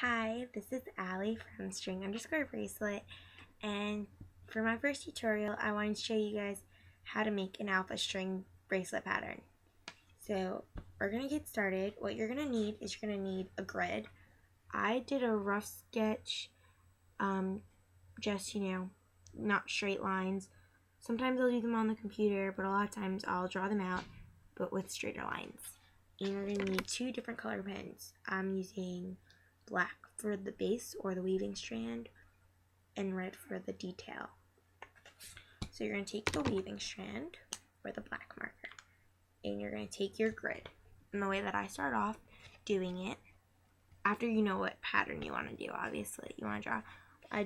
Hi, this is Allie from String Underscore Bracelet, and for my first tutorial I wanted to show you guys how to make an alpha string bracelet pattern. So we're going to get started. What you're going to need is you're going to need a grid. I did a rough sketch, just, not straight lines. Sometimes I'll do them on the computer, but a lot of times I'll draw them out, but with straighter lines. And you're going to need two different color pens. I'm using black for the base or the weaving strand and red for the detail. So you're going to take the weaving strand or the black marker and you're going to take your grid. And the way that I start off doing it, after you know what pattern you want to do, obviously you want to draw, I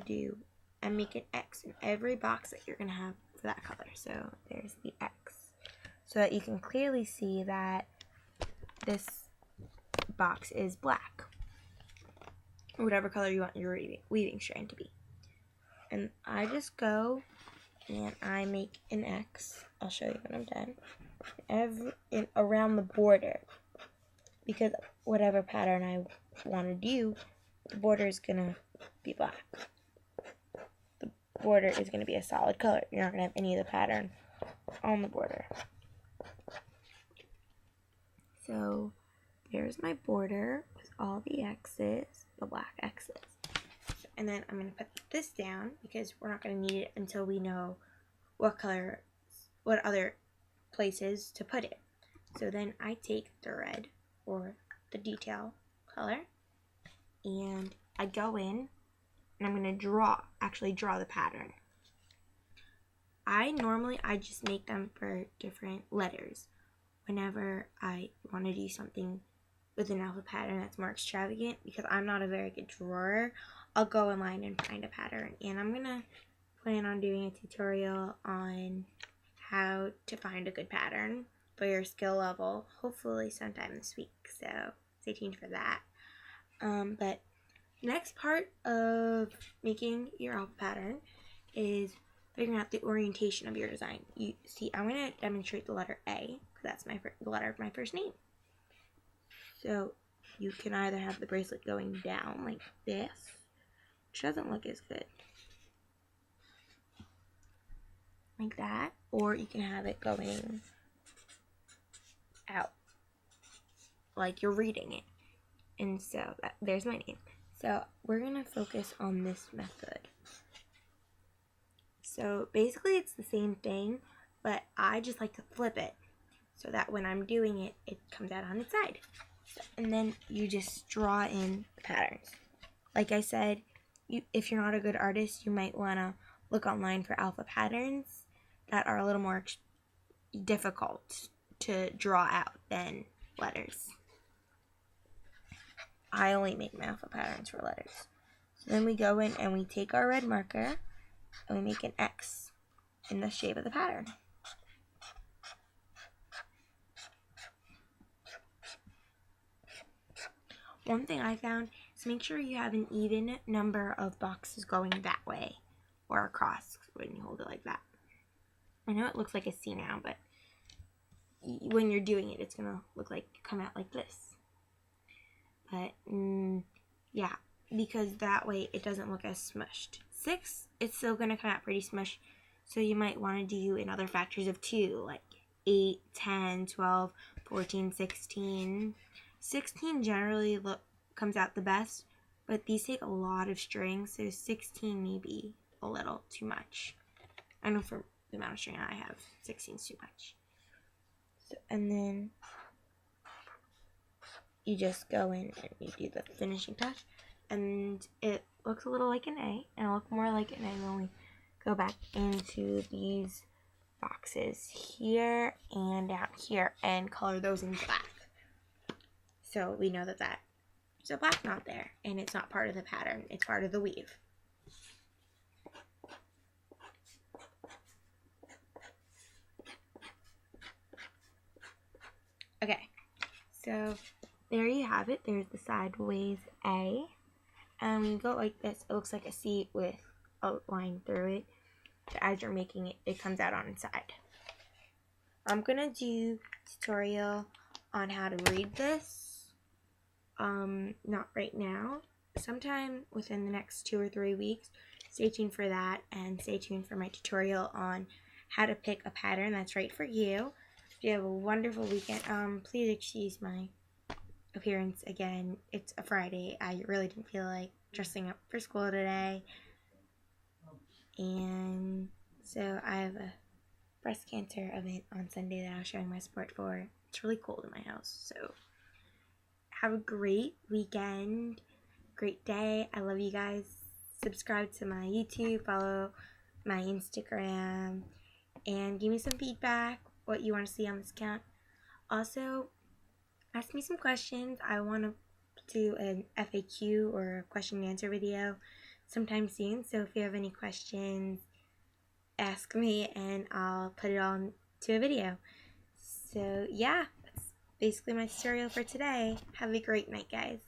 make an X in every box that you're going to have for that color. So there's the X, so that you can clearly see that this box is black, whatever color you want your weaving strand to be. And I just go and I make an X. I'll show you when I'm done. Around the border, because whatever pattern I want to do, the border is gonna be black. The border is gonna be a solid color. You're not gonna have any of the pattern on the border. So there's my border with all the X's, the black X's. And then I'm going to put this down because we're not going to need it until we know what color, what other places to put it. So then I take the red or the detail color and I go in and I'm going to actually draw the pattern. I just make them for different letters. Whenever I want to do something with an alpha pattern that's more extravagant, because I'm not a very good drawer, I'll go online and find a pattern. And I'm gonna plan on doing a tutorial on how to find a good pattern for your skill level, hopefully sometime this week, so stay tuned for that. But next part of making your alpha pattern is figuring out the orientation of your design. You see, I'm going to demonstrate the letter A, because that's the letter of my first name. So you can either have the bracelet going down like this, which doesn't look as good, like that, or you can have it going out, like you're reading it. And so there's my name. So we're going to focus on this method. So basically it's the same thing, but I just like to flip it so that when I'm doing it, it comes out on its side. And then you just draw in the patterns. Like I said, if you're not a good artist, you might want to look online for alpha patterns that are a little more difficult to draw out than letters. I only make my alpha patterns for letters. So then we go in and we take our red marker and we make an X in the shape of the pattern. One thing I found is make sure you have an even number of boxes going that way or across when you hold it like that. I know it looks like a C now, but when you're doing it, it's going to come out like this. But yeah, because that way it doesn't look as smushed. 6, it's still going to come out pretty smushed, so you might want to do in other factors of 2, like 8, 10, 12, 14, 16. 16 generally comes out the best, but these take a lot of strings, so 16 may be a little too much. I know for the amount of string I have, 16 is too much. So, and then you just go in and you do the finishing touch, and it looks a little like an A, and it'll look more like an A when we go back into these boxes here and down here and color those in black. So we know that there's a black knot there, and it's not part of the pattern, it's part of the weave. Okay, so there you have it. There's the sideways A, and when you go like this, it looks like a C with a line through it. So as you're making it, it comes out on its side. I'm gonna do a tutorial on how to read this. Not right now, sometime within the next 2 or 3 weeks. Stay tuned for that, and stay tuned for my tutorial on how to pick a pattern that's right for you. You have a wonderful weekend. Please excuse my appearance again. It's a Friday. I really didn't feel like dressing up for school today. And so I have a breast cancer event on Sunday that I was showing my support for. It's really cold in my house. So have a great weekend, great day. I love you guys. Subscribe to my YouTube, follow my Instagram, and give me some feedback, what you want to see on this account. Also, ask me some questions. I want to do an FAQ or a question and answer video sometime soon. So if you have any questions, ask me and I'll put it on to a video. So yeah, that's basically my tutorial for today. Have a great night, guys.